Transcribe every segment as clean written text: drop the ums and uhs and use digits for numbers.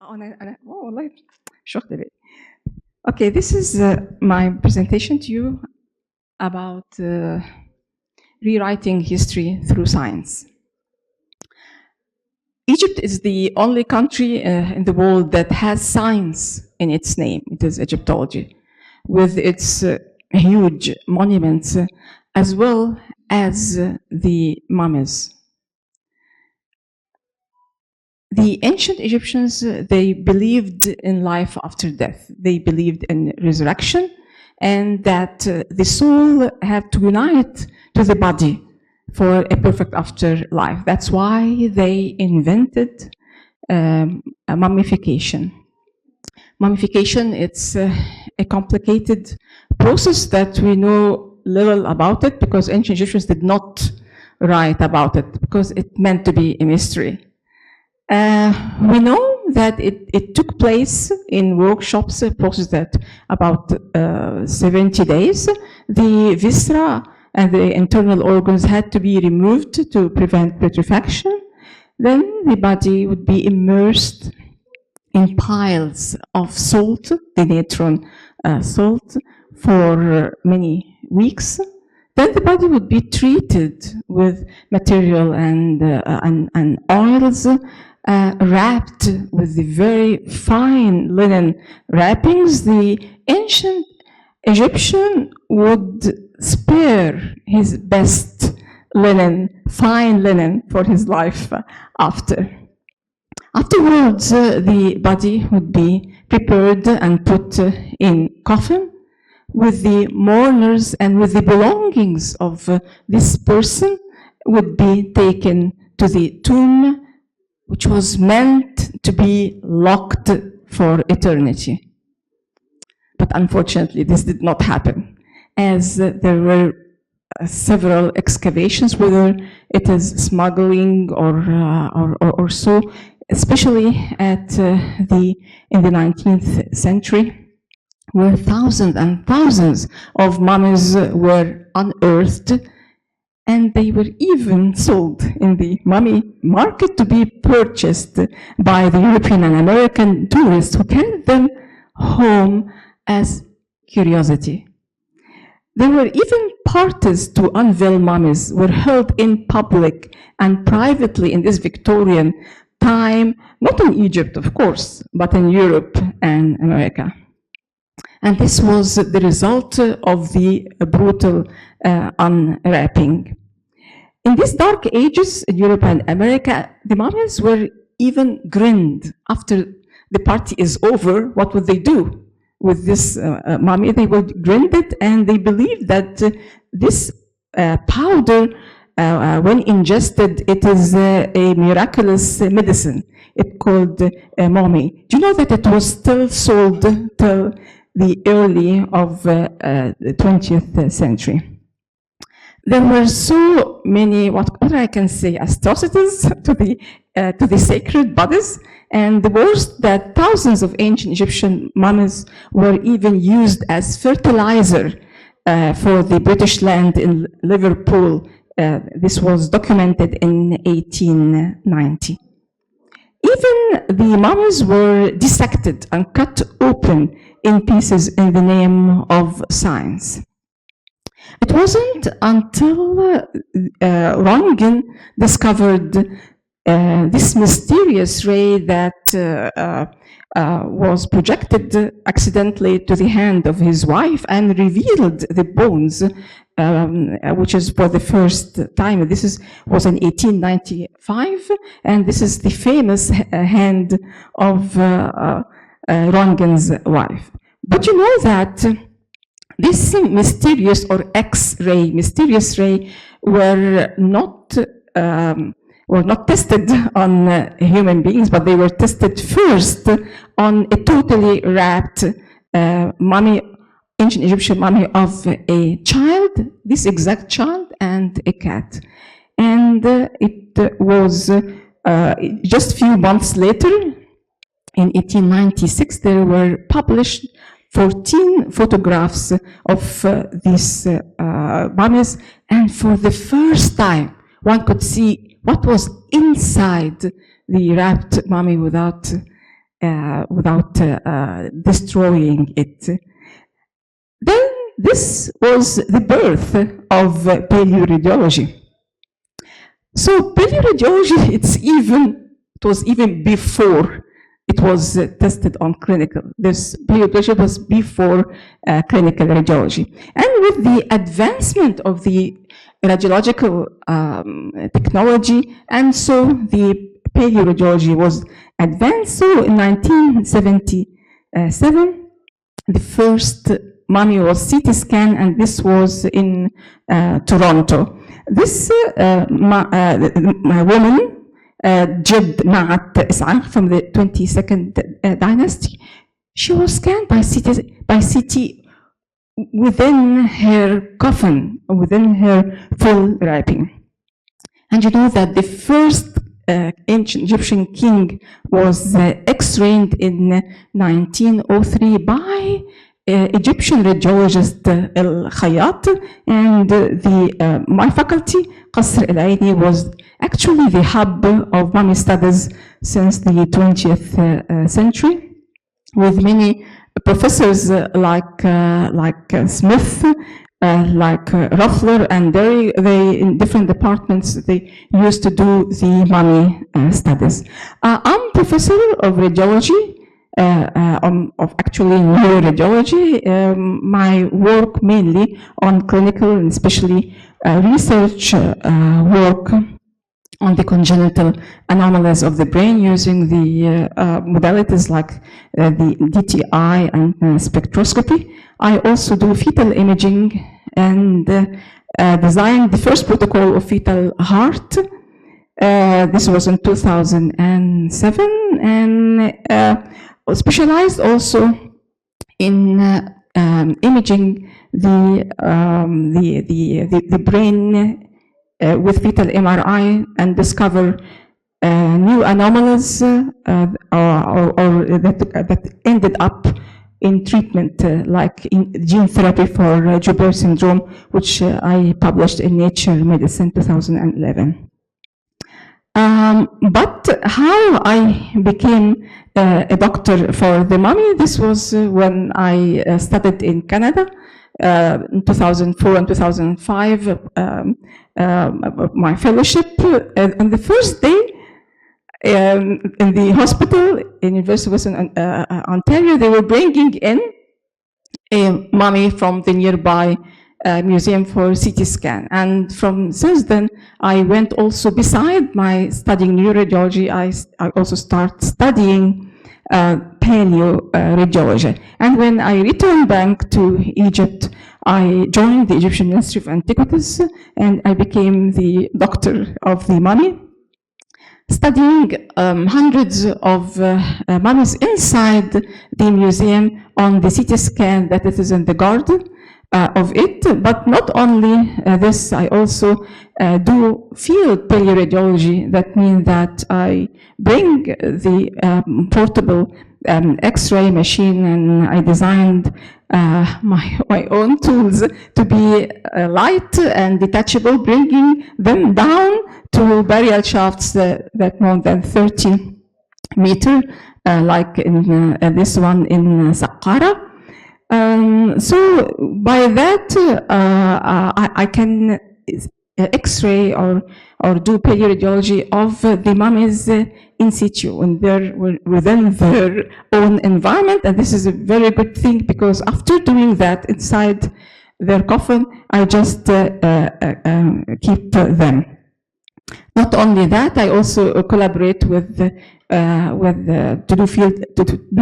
Oh, والله شفت بالي. Okay, this is my presentation to you about rewriting history through science. Egypt is the only country in the world that has science in its name. It is Egyptology, with its huge monuments as well as the mummies. The ancient Egyptians, they believed in life after death. They believed in resurrection and that the soul had to unite to the body for a perfect afterlife. That's why they invented mummification. Mummification, it's a complicated process that we know little about it because ancient Egyptians did not write about it because it meant to be a mystery. We know that it took place in workshops, a process that about 70 days. The viscera and the internal organs had to be removed to prevent putrefaction. Then the body would be immersed in piles of salt, the natron salt, for many weeks. Then the body would be treated with material and oils, wrapped with the very fine linen wrappings. The ancient Egyptian would spare his best linen, fine linen, for his life after. Afterwards, the body would be prepared and put in coffin with the mourners and with the belongings of this person would be taken to the tomb, which was meant to be locked for eternity. But unfortunately, this did not happen, as there were several excavations, whether it is smuggling or so, especially in the 19th century, where thousands and thousands of mummies were unearthed, and they were even sold in the mummy market to be purchased by the European and American tourists who carried them home as curiosity. There were even parties to unveil mummies were held in public and privately in this Victorian time, not in Egypt, of course, but in Europe and America. And this was the result of the brutal unwrapping. In these dark ages in Europe and America, the mummies were even grinned. After the party is over, what would they do with this mummy? They would grind it, and they believed that this powder, when ingested, it is a miraculous medicine. It's called mommy. Do you know that it was still sold till the early of the 20th century? There were so many, what I can say, atrocities to the sacred bodies, and the worst, that thousands of ancient Egyptian mummies were even used as fertilizer for the British land in Liverpool. This was documented in 1890. Even the mummies were dissected and cut open in pieces in the name of science. It wasn't until Röntgen discovered this mysterious ray that was projected accidentally to the hand of his wife and revealed the bones, which is for the first time. This was in 1895, and this is the famous hand of Röntgen's wife. But you know that this mysterious or X-ray, mysterious ray, were not tested on human beings, but they were tested first on a totally wrapped mummy, ancient Egyptian mummy of a child, this exact child, and a cat. And it was just a few months later, in 1896, there were published 14 photographs of these mummies, and for the first time, one could see what was inside the wrapped mummy without destroying it. Then this was the birth of paleoradiology. So paleoradiology, it was even before it was tested on clinical. This paleoradiology was before clinical radiology. And with the advancement of the radiological technology, and so the paleoradiology was advanced. So in 1977, the first mummy was CT scan, and this was in Toronto. This woman, Jed Ma'at Is'aq from the 22nd dynasty, she was scanned by CT within her coffin, within her full wrapping. And you know that the first ancient Egyptian king was X-rayed in 1903 by Egyptian radiologist Al-Khayyat, and my faculty, Qasr Al-Aini, was actually the hub of mummy studies since the 20th century, with many professors like Smith, like Ruffler, and they in different departments, they used to do the mummy studies. I'm professor of radiology, of actually neuroradiology. My work mainly on clinical and especially research work on the congenital anomalies of the brain using the modalities like the DTI and spectroscopy. I also do fetal imaging and designed the first protocol of fetal heart. This was in 2007, and specialized also in imaging the brain with fetal MRI and discover new anomalies that ended up in treatment, like in gene therapy for Joubert syndrome, which I published in Nature Medicine 2011. But how I became a doctor for the mummy, this was when I studied in Canada in 2004 and 2005, my fellowship. And the first day in the hospital in University of Western Ontario, they were bringing in a mummy from the nearby museum for CT scan. And since then, I went also, beside my studying neuroradiology, I also start studying paleoradiology. And when I returned back to Egypt, I joined the Egyptian Ministry of Antiquities, and I became the doctor of the mummy, studying hundreds of mummies inside the museum on the CT scan that it is in the garden of it. But not only this, I also do field paleoradiology. That means that I bring the portable X-ray machine, and I designed my own tools to be light and detachable, bringing them down to burial shafts that more than 30 meters, like in this one in Saqqara. So by that, I can X-ray or do paleoradiology of the mummies in situ, and within their own environment. And this is a very good thing, because after doing that inside their coffin, I just keep them. Not only that, I also collaborate with to do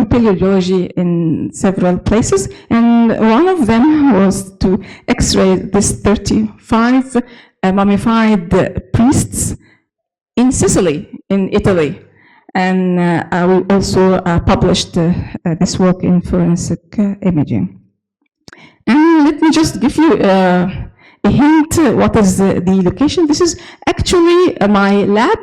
paleoradiology in several places, and one of them was to X-ray this 35 mummified priests in Sicily, in Italy. And we also published this work in forensic imaging. And let me just give you a hint, what is the location? This is actually my lab,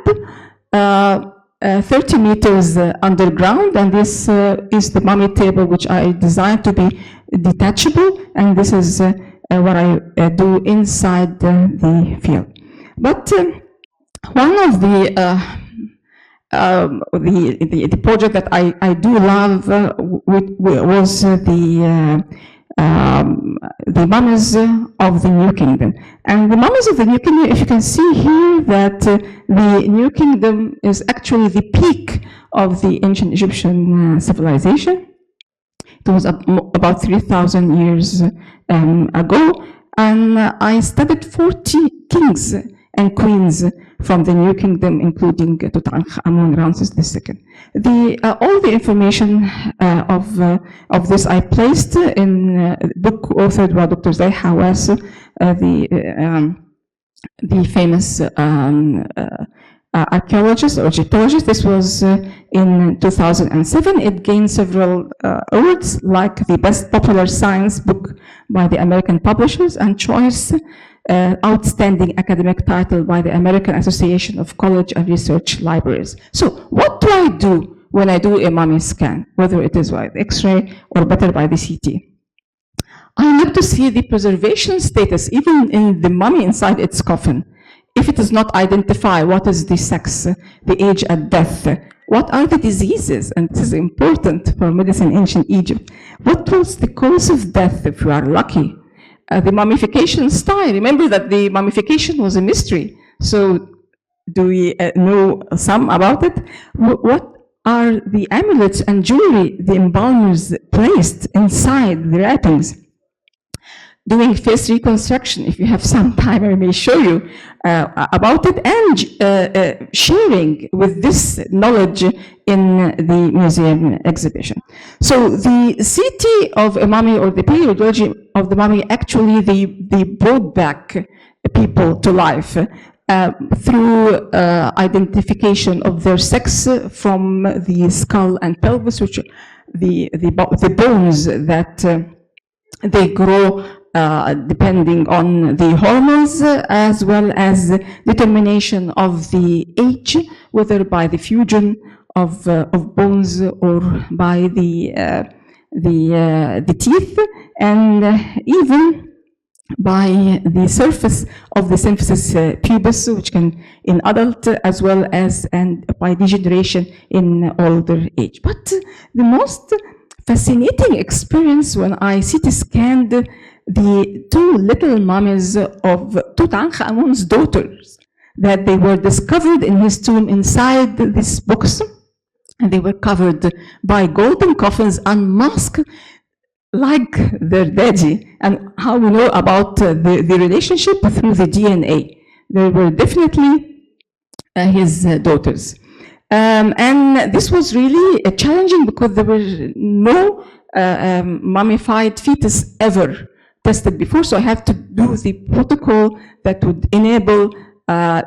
30 meters underground, and this is the mummy table, which I designed to be detachable, and this is what I do inside the field. But one of the the project that I do love was the mummies of the New Kingdom. And the mummies of the New Kingdom, if you can see here, that the New Kingdom is actually the peak of the ancient Egyptian civilization. It was about 3,000 years ago. And I studied 40 kings and queens from the New Kingdom, including Tutankhamun, Ramses II. All the information of this I placed in a book authored by Dr. Zay Hawass, the famous archaeologist or Egyptologist. This was in 2007. It gained several awards, like the Best Popular Science Book by the American Publishers and Choice Outstanding Academic Title by the American Association of College and Research Libraries. So what do I do when I do a mummy scan, whether it is by the X-ray or better by the CT? I look to see the preservation status, even in the mummy inside its coffin. If it does not identify what is the sex, the age at death, what are the diseases, and this is important for medicine in ancient Egypt. What was the cause of death, if you are lucky? The mummification style. Remember that the mummification was a mystery. So do we know some about it? What are the amulets and jewelry the embalmers placed inside the wrappings? Doing face reconstruction, if you have some time, I may show you about it, and sharing with this knowledge in the museum exhibition. So the CT of a mummy, or the paleontology of the mummy, actually they brought back people to life through identification of their sex from the skull and pelvis, which the bones that they grow depending on the hormones, as well as determination of the age, whether by the fusion of bones or by the teeth, and even by the surface of the symphysis pubis, which can in adult, as well as and by degeneration in older age. But the most fascinating experience when I CT scanned the two little mummies of Tutankhamun's daughters, that they were discovered in his tomb inside this box, and they were covered by golden coffins, unmasked like their daddy. And how we know about the relationship? Through the DNA. They were definitely his daughters. And this was really challenging because there were no mummified fetus ever tested before, so I had to do the protocol that would enable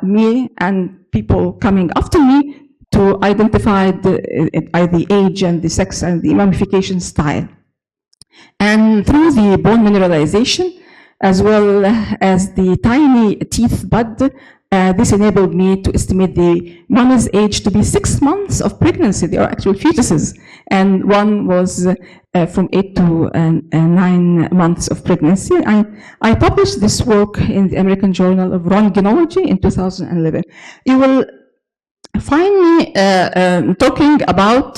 me and people coming after me to identify the age and the sex and the mummification style. And through the bone mineralization, as well as the tiny teeth bud, this enabled me to estimate the mummy's age to be 6 months of pregnancy. They are actual fetuses. And one was from 8 to 9 months of pregnancy. I published this work in the American Journal of Röntgenology in 2011. You will find me talking about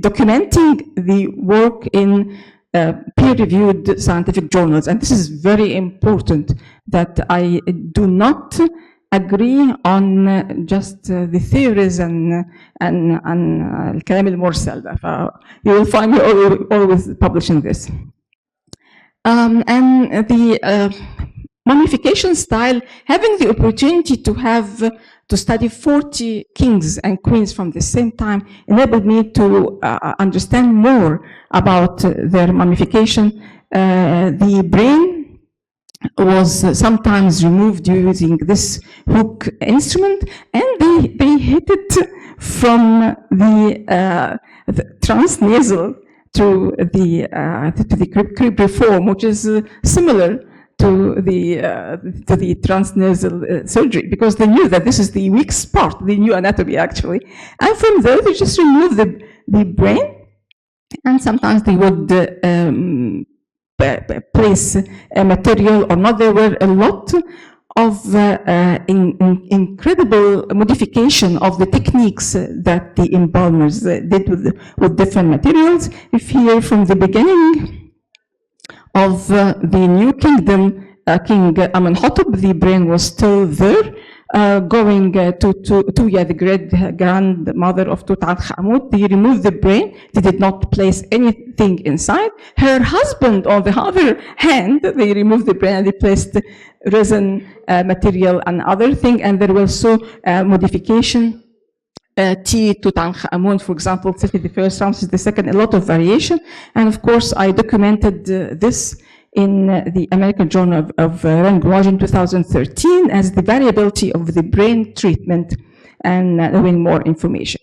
documenting the work in peer-reviewed scientific journals. And this is very important, that I do not agree on just the theories and الكلام المرسل ده. You will find me always publishing this. And the mummification style, having the opportunity to study 40 kings and queens from the same time, enabled me to understand more about their mummification. The brain was sometimes removed using this hook instrument, and they hit it from the transnasal to the cribriform, which is similar to the transnasal surgery, because they knew that this is the weak spot. They knew anatomy actually, and from there they just removed the brain, and sometimes they would place a material or not. There were a lot of incredible modification of the techniques that the embalmers did with different materials. If here from the beginning of the New Kingdom, King Amenhotep, the brain was still there. Going to the great grandmother of Tutankhamun, they removed the brain. They did not place anything inside. Her husband, on the other hand, they removed the brain and they placed resin material and other thing, and there was so modification. Tutankhamun, for example, Seti the first, Ramses the second, a lot of variation. And of course, I documented this in the American Journal of Radiology in 2013 as the variability of the brain treatment and knowing more information.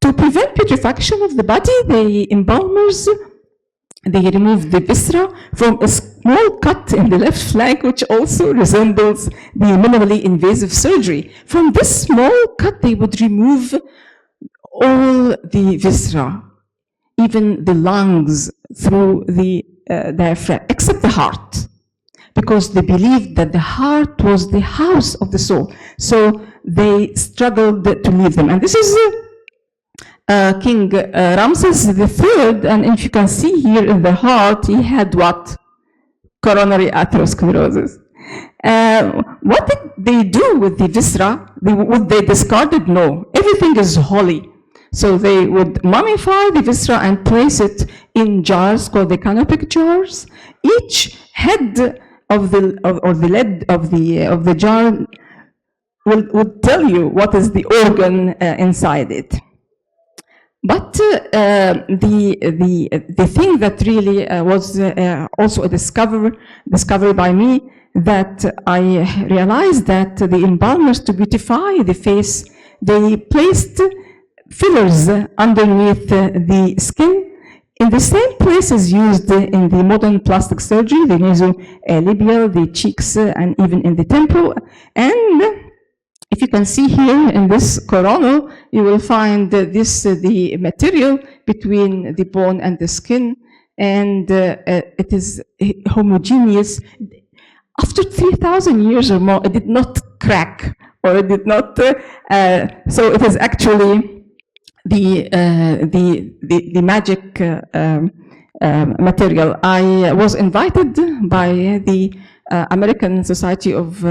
To prevent putrefaction of the body, the embalmers, they removed the viscera from a small cut in the left flank, which also resembles the minimally invasive surgery. From this small cut, they would remove all the viscera, even the lungs through the diaphragm, except the heart, because they believed that the heart was the house of the soul. So they struggled to leave them. And this is King Ramses III, and if you can see here in the heart, he had what? Coronary atherosclerosis. What did they do with the viscera? Would they discard it? No. Everything is holy. So they would mummify the viscera and place it in jars called the canopic jars. Each head of the lid of the jar would tell you what is the organ inside it. But the thing that really was also a discovery by me, that I realized that the embalmers, to beautify the face, they placed fillers underneath the skin in the same places used in the modern plastic surgery, the nasolabial, the cheeks, and even in the temple. And if you can see here in this coronal, you will find the material between the bone and the skin, and it is homogeneous. After 3,000 years or more, it did not crack, or it did not, so it is actually the magic material. I was invited by the American Society of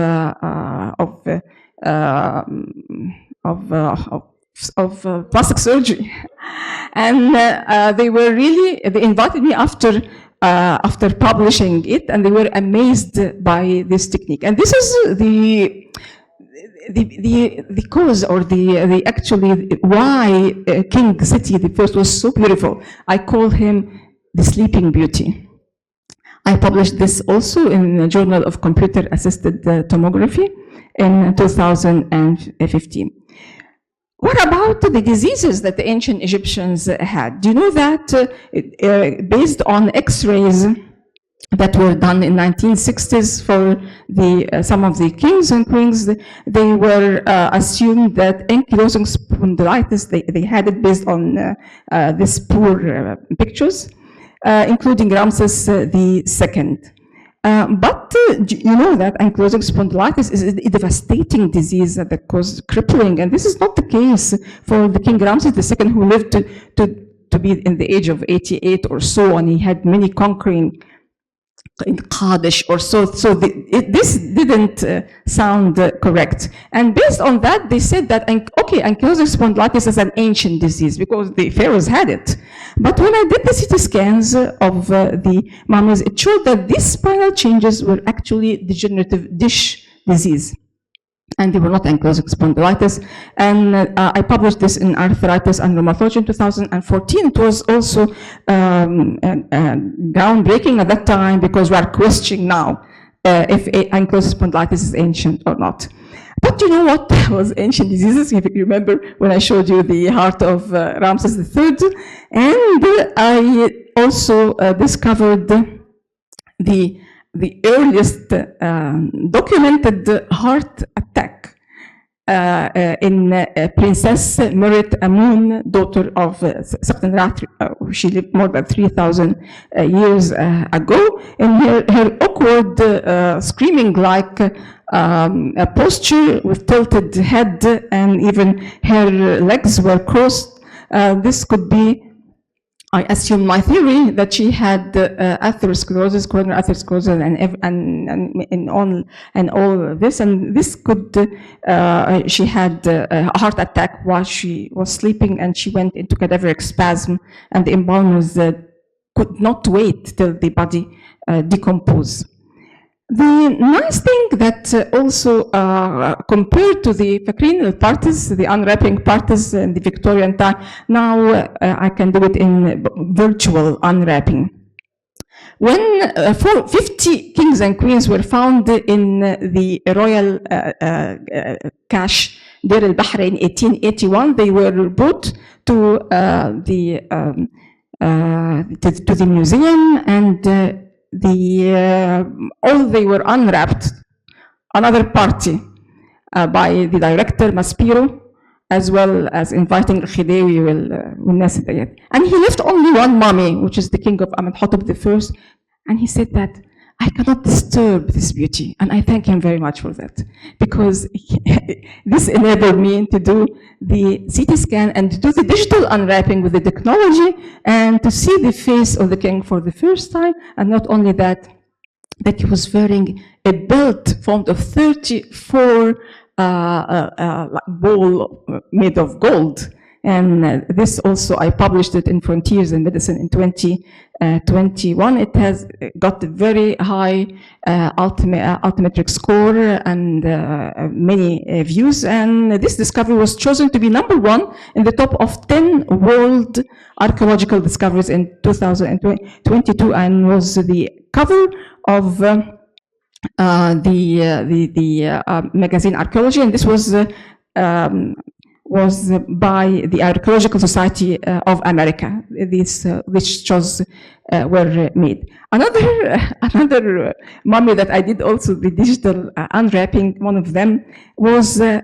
plastic surgery, and they invited me after publishing it, and they were amazed by this technique. And this is the cause, or the actually why King Seti the First was so beautiful. I call him the Sleeping Beauty. I published this also in the Journal of Computer Assisted Tomography in 2015. What about the diseases that the ancient Egyptians had? Do you know that based on X-rays that were done in 1960s for some of the kings and queens, they were assumed that ankylosing spondylitis, they had it based on these poor pictures, including Ramses II. But you know that ankylosing spondylitis is a devastating disease that causes crippling, and this is not the case for the King Ramses II, who lived to be in the age of 88 or so, and he had many conquering in Qadish or so. So this didn't sound correct. And based on that, they said that, okay, ankylosing spondylitis is an ancient disease because the pharaohs had it. But when I did the CT scans of the mummies, it showed that these spinal changes were actually degenerative disc disease, and they were not ankylosing spondylitis. And I published this in Arthritis and Rheumatology in 2014. It was also groundbreaking at that time, because we are questioning now if ankylosing spondylitis is ancient or not. But you know what was ancient diseases? If you remember when I showed you the heart of Ramses III, and I also discovered the earliest documented heart attack in Princess Merit Amun, daughter of Sultan Ratri. She lived more than 3,000 years ago. In her awkward screaming like a posture with tilted head, and even her legs were crossed. This could be, I assume, my theory, that she had atherosclerosis, coronary atherosclerosis, and all this. And this could, she had a heart attack while she was sleeping, and she went into cadaveric spasm, and the embalmers could not wait till the body decomposed. The nice thing that also compared to the Fakrin parties, the unwrapping parties in the Victorian time, now I can do it in virtual unwrapping. When 50 kings and queens were found in the royal cache Deir al-Bahra in 1881, they were brought to the museum, and all they were unwrapped. Another party by the director Maspiro, as well as inviting Khidewi والناس ديت. And he left only one mummy, which is the king of Amenhotep I, and he said that I cannot disturb this beauty, and I thank him very much for that, because this enabled me to do the CT scan and to do the digital unwrapping with the technology, and to see the face of the king for the first time. And not only that, that he was wearing a belt formed of 34 ball made of gold. And this also, I published it in Frontiers in Medicine in 2021. It has got a very high altimetric score and many views. And this discovery was chosen to be #1 in the top of 10 world archaeological discoveries in 2022, and was the cover of the magazine Archaeology. And this was by the Archaeological Society of America. These shows were made. Another mummy that I did also the digital unwrapping, one of them was the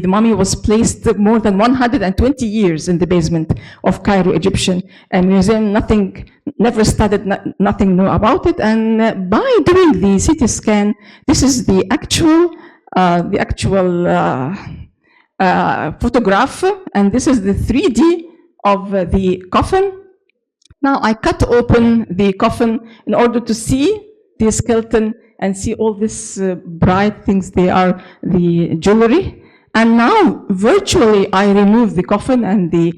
mummy was placed more than 120 years in the basement of Cairo Egyptian Museum. Never studied, nothing knew about it. And by doing the CT scan, this is the actual photograph, and this is the 3D of the coffin. Now I cut open the coffin in order to see the skeleton and see all these bright things. They are the jewelry. And now virtually I remove the coffin and the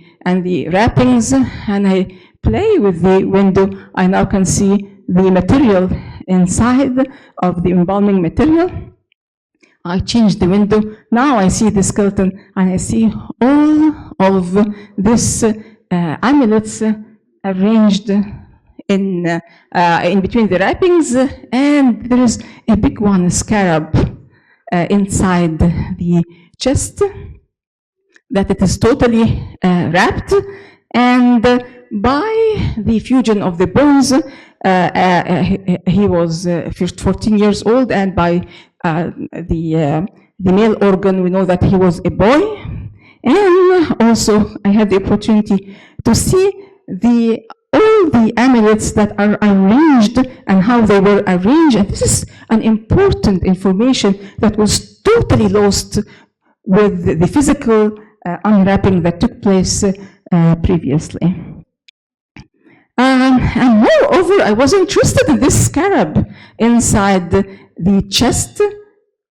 wrappings, and I play with the window. I now can see the material inside of the embalming material. I change the window. Now I see the skeleton, and I see all of this amulets arranged in between the wrappings, and there is a big one, a scarab, inside the chest, that it is totally wrapped. And by the fusion of the bones, he was 14 years old, and by the male organ, we know that he was a boy. And also I had the opportunity to see all the amulets that are arranged and how they were arranged. And this is an important information that was totally lost with the physical unwrapping that took place previously. And moreover, I was interested in this scarab inside the chest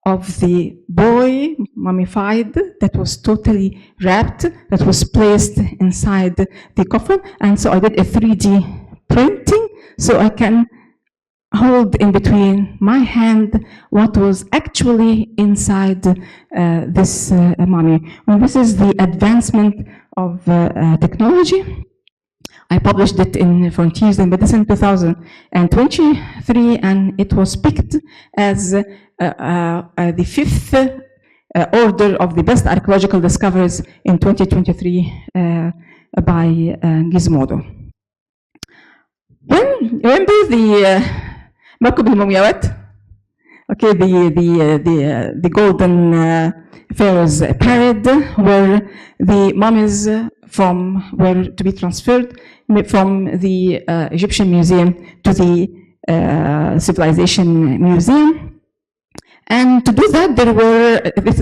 of the boy, mummified, that was totally wrapped, that was placed inside the coffin. And so I did a 3D printing, so I can hold in between my hand what was actually inside this mummy. Well, this is the advancement of technology. I published it in Frontiers in Medicine 2023, and it was picked as the 5th order of the best archaeological discoveries in 2023 by Gizmodo. Remember the Makub al-Mumiyawat? Okay, the golden pharaoh's parade, where the mummies were to be transferred from the Egyptian Museum to the Civilization Museum. And to do that,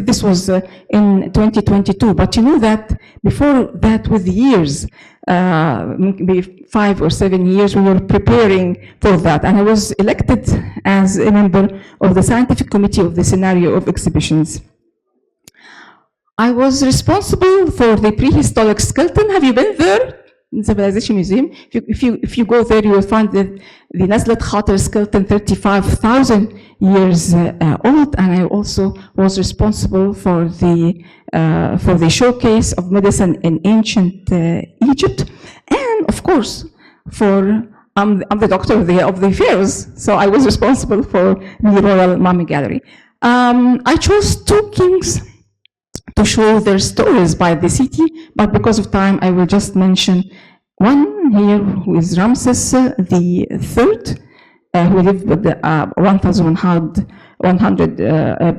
this was in 2022, but you know that before that, with years, maybe 5 or 7 years, we were preparing for that. And I was elected as a member of the scientific committee of the scenario of exhibitions. I was responsible for the prehistoric skeleton. Have you been there? Civilization Museum. If you go there, you will find the Nazlet Khater skeleton, 35,000 years old, and I also was responsible for the showcase of medicine in ancient Egypt, and of course, I'm the doctor of the pharaohs, so I was responsible for the Royal Mummy Gallery. I chose 2 kings to show their stories by the city, but because of time, I will just mention one here, who is Ramses the Third, who lived with 1100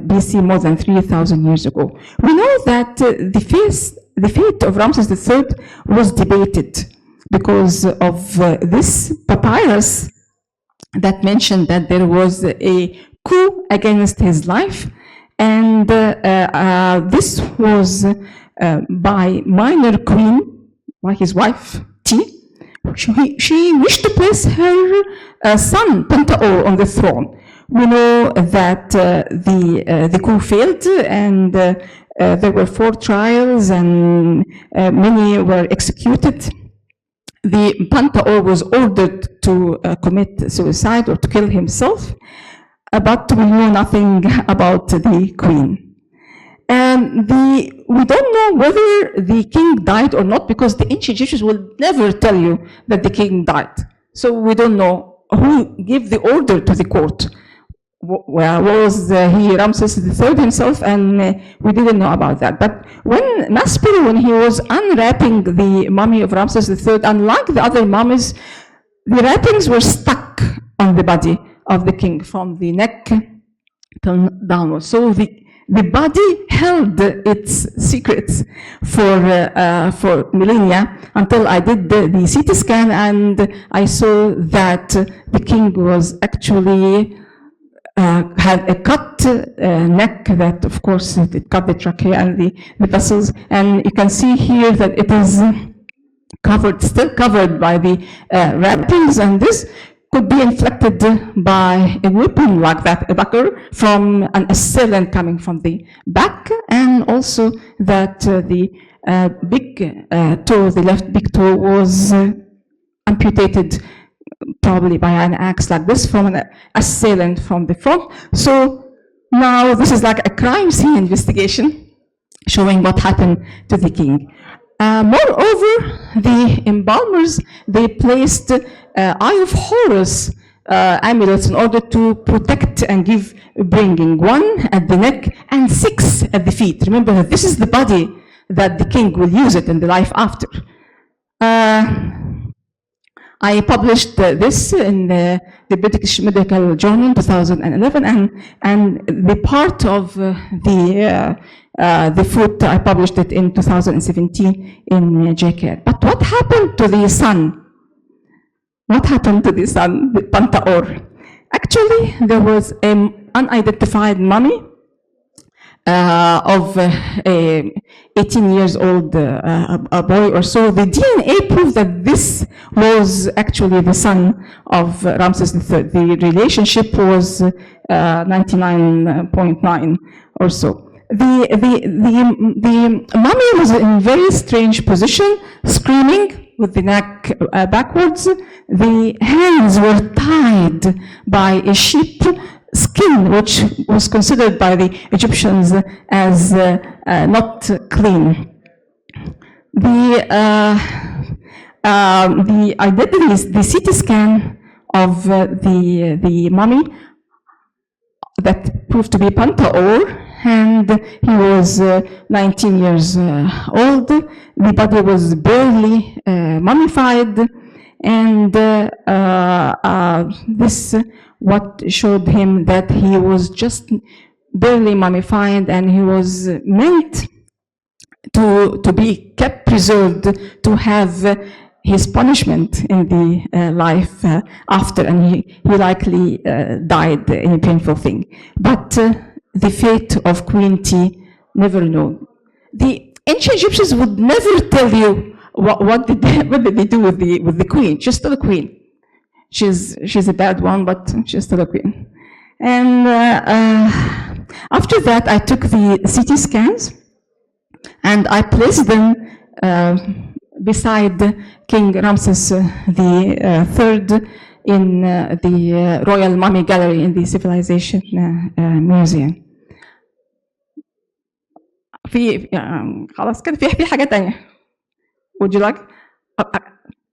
BC, more than 3,000 years ago. We know that the fate of Ramses the Third was debated because of this papyrus that mentioned that there was a coup against his life. And this was by minor queen, by his wife, T. She wished to place her son, Pentaor, on the throne. We know that the coup failed, and there were 4 trials, and many were executed. The Pentaor was ordered to commit suicide or to kill himself, but we know nothing about the queen. We don't know whether the king died or not, because the ancient Egyptians will never tell you that the king died. So we don't know who gave the order to the court. Was he Ramses III himself? And we didn't know about that. But when Maspero, when he was unwrapping the mummy of Ramses III, unlike the other mummies, the wrappings were stuck on the body of the king from the neck downwards. So the body held its secrets for millennia, until I did the CT scan, and I saw that the king was actually had a cut neck that, of course, it cut the trachea and the vessels. And you can see here that it is still covered by the wrappings, and this could be inflicted by a weapon like that, a buckler, from an assailant coming from the back, and also that the big toe, the left big toe, was amputated probably by an axe like this from an assailant from the front. So now this is like a crime scene investigation showing what happened to the king. Moreover, the embalmers, they placed Eye of Horus amulets in order to protect and give bringing, 1 at the neck and 6 at the feet. Remember that this is the body that the king will use it in the life after. I published this in the British Medical Journal in 2011, and the part of the foot, I published it in 2017 in JCAT. But what happened to the son? What happened to the son, the Pentaor? Actually, there was an unidentified mummy of a 18 years old a boy or so. The DNA proved that this was actually the son of Ramses III. The relationship was 99.9 or so. The mummy was in very strange position, screaming with the neck backwards. The hands were tied by a sheep skin, which was considered by the Egyptians as not clean. I did the CT scan of the mummy that proved to be Pentaor, and he was 19 years old. The body was barely mummified, and this what showed him that he was just barely mummified and he was meant to be kept preserved, to have his punishment in the life after, and he likely died in a painful thing. But the fate of Queen T, never known. The ancient Egyptians would never tell you what did they do with the queen. She's still a queen. She's a bad one, but she's still a queen. And after that, I took the CT scans and I placed them beside King Ramses III in the Royal Mummy Gallery in the Civilization Museum. في خلاص كده في حاجة تانية. Would you like?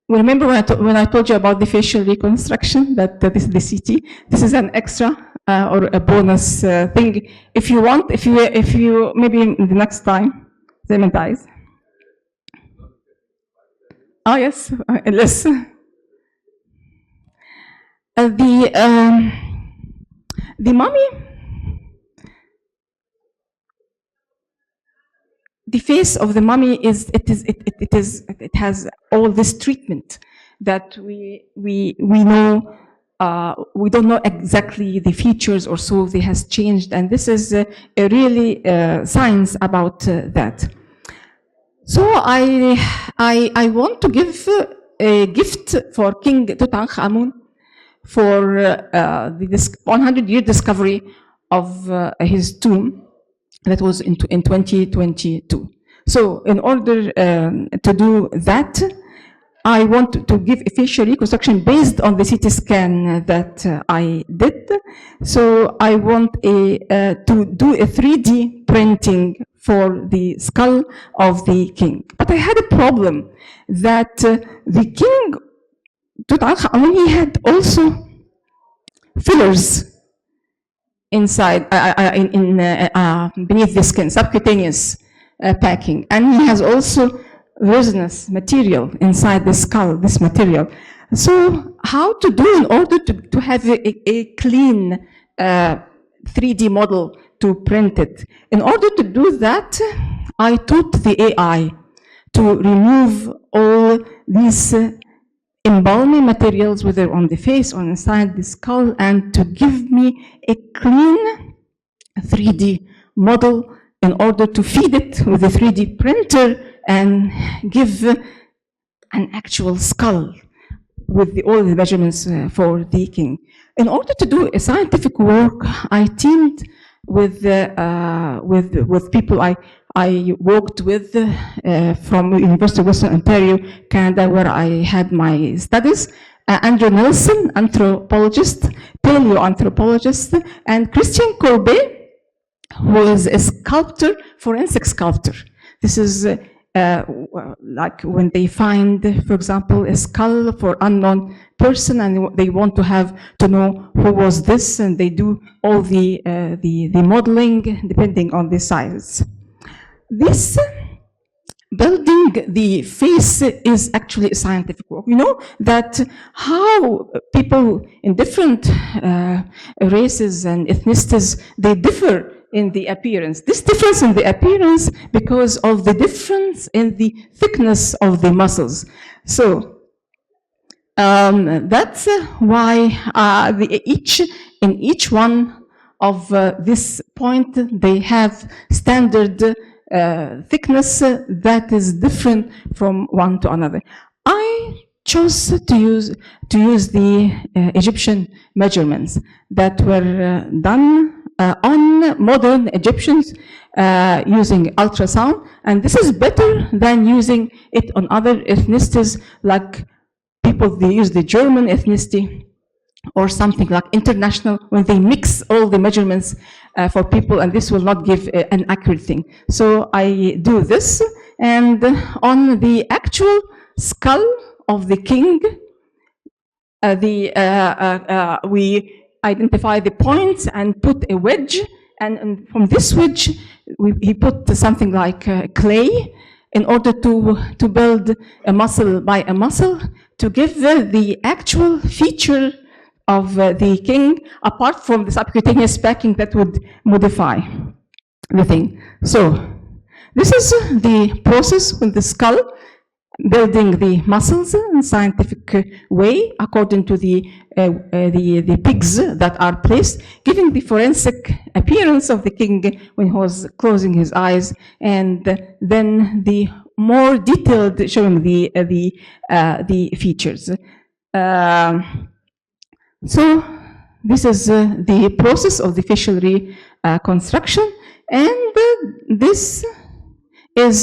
Remember when I told you about the facial reconstruction, that this is the CT? This is an extra or a bonus thing. If you want, if you maybe in the next time, زي ما انت عايز. Oh yes, less. The mummy. The face of the mummy it has all this treatment that we know. We don't know exactly the features or so. They has changed, and this is a really science about that. So I want to give a gift for King Tutankhamun for the 100-year discovery of his tomb. That was in 2022. So in order to do that, I want to give a facial reconstruction based on the CT scan that I did. So I want to do a 3D printing for the skull of the king. But I had a problem that the king Tutankhamun, he had also fillers inside, beneath the skin, subcutaneous packing. And he has also resinous material inside the skull, this material. So how to do in order to have a clean 3D model to print it? In order to do that, I taught the AI to remove all these embalming materials, whether on the face or inside the skull, and to give me a clean 3D model in order to feed it with a 3D printer and give an actual skull with all the measurements for the king. In order to do a scientific work, I teamed with people I worked with from University of Western Ontario, Canada, where I had my studies. Andrew Nelson, anthropologist, paleoanthropologist, and Christian Courbet, who is a sculptor, forensic sculptor. This is like when they find, for example, a skull for unknown person, and they want to know who was this, and they do all the modeling depending on the size. This building the face is actually a scientific work. You know that how people in different races and ethnicities, they differ in the appearance. This difference in the appearance because of the difference in the thickness of the muscles. So that's why in each one of this point, they have standard thickness that is different from one to another. I chose to use the Egyptian measurements that were done on modern Egyptians using ultrasound, and this is better than using it on other ethnicities, like people, they use the German ethnicity or something like international, when they mix all the measurements for people, and this will not give an accurate thing. So I do this, and on the actual skull of the king, we identify the points and put a wedge, and from this wedge, he put something like clay in order to build a muscle by a muscle to give the actual feature of the king, apart from the subcutaneous packing that would modify the thing. So this is the process with the skull, building the muscles in scientific way according to the pigs that are placed, giving the forensic appearance of the king when he was closing his eyes, and then the more detailed showing the features. So this is the process of the facial reconstruction, and this is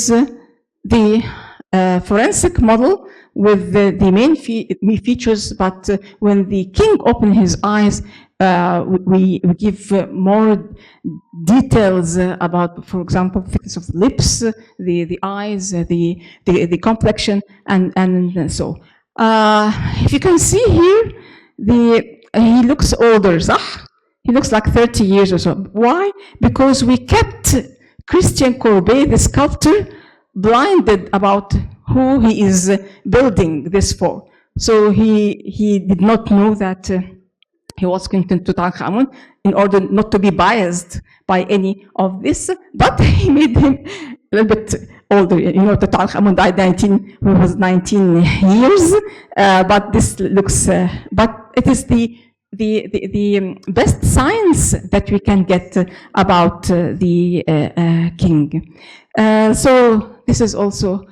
the forensic model with the main features, but when the king opened his eyes, we give more details about, for example, thickness of the lips, the eyes, the complexion, and so. If you can see here, he looks older, صح? He looks like 30 years or so. Why? Because we kept Christian Courbet, the sculptor, blinded about who he is building this for. So he did not know that he was King Tutankhamun, in order not to be biased by any of this, but he made him a little bit older. You know, Tutankhamun died when he was 19 years, but this looks, but it is the best science that we can get about the king. So this is also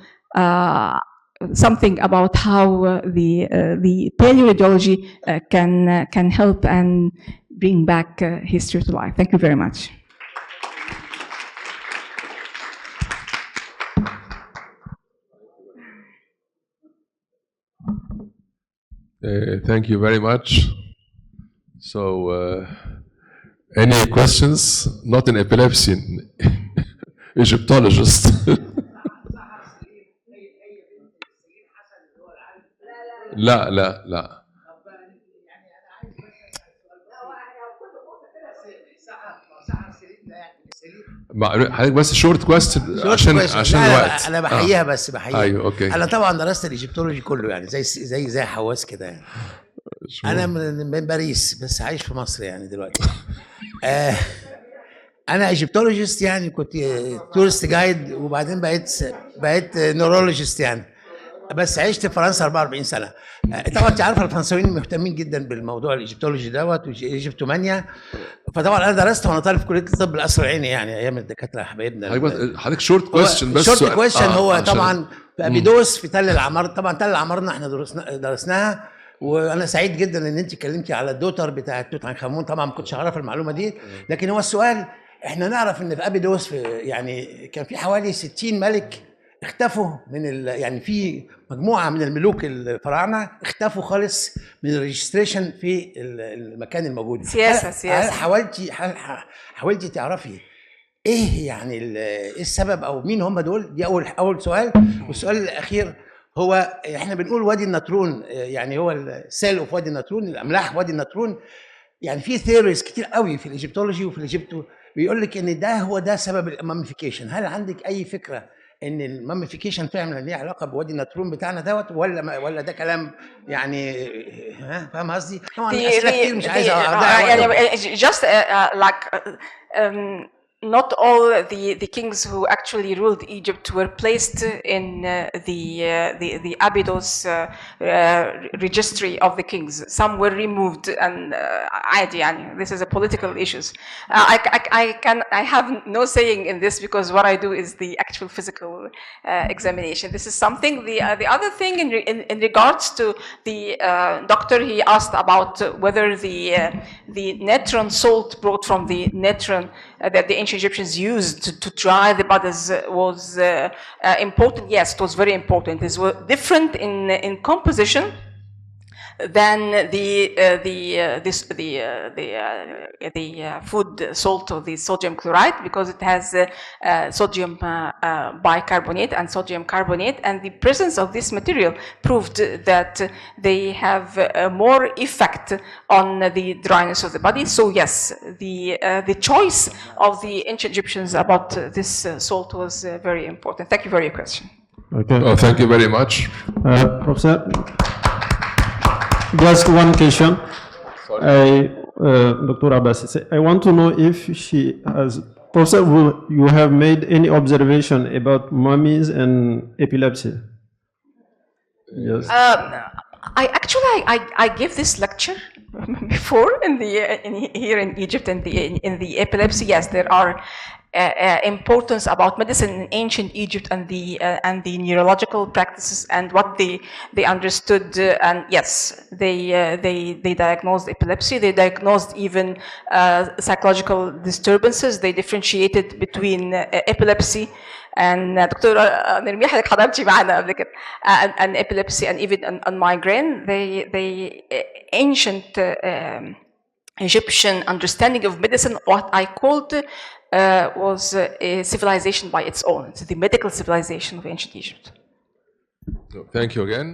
something about how the paleoradiology can help and bring back history to life. Thank you very much. Thank you very much. So, any questions? Not in epilepsy, Egyptologist. لا لا لا. حضرتك بس شورت كويستشن عشان الوقت. انا بحييها بس بحييها. ايوه اوكي. انا طبعا درست الايجيبتولوجي كله، يعني زي حواس كده يعني. انا من باريس بس عايش في مصر يعني دلوقتي. انا ايجيبتولوجيست، يعني كنت تورست جايد وبعدين بقيت نورولوجيست يعني، بس عشت في فرنسا 44 سنه. طبعا انت عارفه الفرنساويين مهتمين جدا بالموضوع الايجيبتولوجي دوت وايجيبتومانيا، فطبعا انا درست وانا طالب في كليه الطب القصر العيني يعني ايام الدكاتره حبايبنا. حضرتك شورت كويستشن بس. شورت كويستشن هو طبعا في ابيدوس في تل العمار. طبعا تل العمارنا احنا درسناها، وانا سعيد جدا ان انت اتكلمتي على الدوتر بتاع توت عنخ امون. طبعا ما كنتش اعرف المعلومه دي، لكن هو السؤال احنا نعرف ان في ابيدوس يعني كان في حوالي 60 ملك اختفوا من يعني في مجموعه من الملوك الفراعنه اختفوا خالص من الريجستريشن في المكان الموجود. سياسه. هل حاولتي تعرفي ايه يعني ايه السبب او مين هم دول؟ دي اول سؤال. والسؤال الاخير هو احنا بنقول وادي النطرون، يعني هو السيل اوف وادي النطرون، الاملاح وادي النطرون. يعني في ثيوريز كتير قوي في الايجيبتولوجي وفي الايجيبتو بيقول لك ان ده سبب الماميفيكيشن. هل عندك اي فكره ان الماميفيكيشن فعلا ليه علاقه بوادي النطرون بتاعنا دوت، ولا ده كلام يعني فاهم قصدي؟ طبعا اسئله كتير مش عايز يعني just like not all the kings who actually ruled Egypt were placed in the Abydos registry of the kings. Some were removed, and عادي يعني this is a political issues. I have no saying in this because what I do is the actual physical examination. This is something. The other thing in regards to the doctor, he asked about whether the natron salt brought from the natron that the ancient Egyptians used to dry the bodies was important. Yes, it was very important. It was different in composition than the food salt or the sodium chloride, because it has sodium bicarbonate and sodium carbonate, and the presence of this material proved that they have more effect on the dryness of the body. So yes, the choice of the ancient Egyptians about this salt was very important. Thank you for your question. Okay. Oh, thank you very much. Professor, just one question. Dr. Abbas, I want to know if she has, Professor, you have made any observation about mummies and epilepsy? Yes. I gave this lecture before here in Egypt in the epilepsy. Yes, there are importance about medicine in ancient Egypt and the neurological practices and what they understood. And yes, they diagnosed epilepsy. They diagnosed even psychological disturbances. They differentiated between epilepsy and دكتورة نرمي حضرتك حضرتي معانا قبل كده and epilepsy and even on migraine. They ancient Egyptian understanding of medicine, what I called was a civilization by its own. It's the medical civilization of ancient Egypt. Thank you again.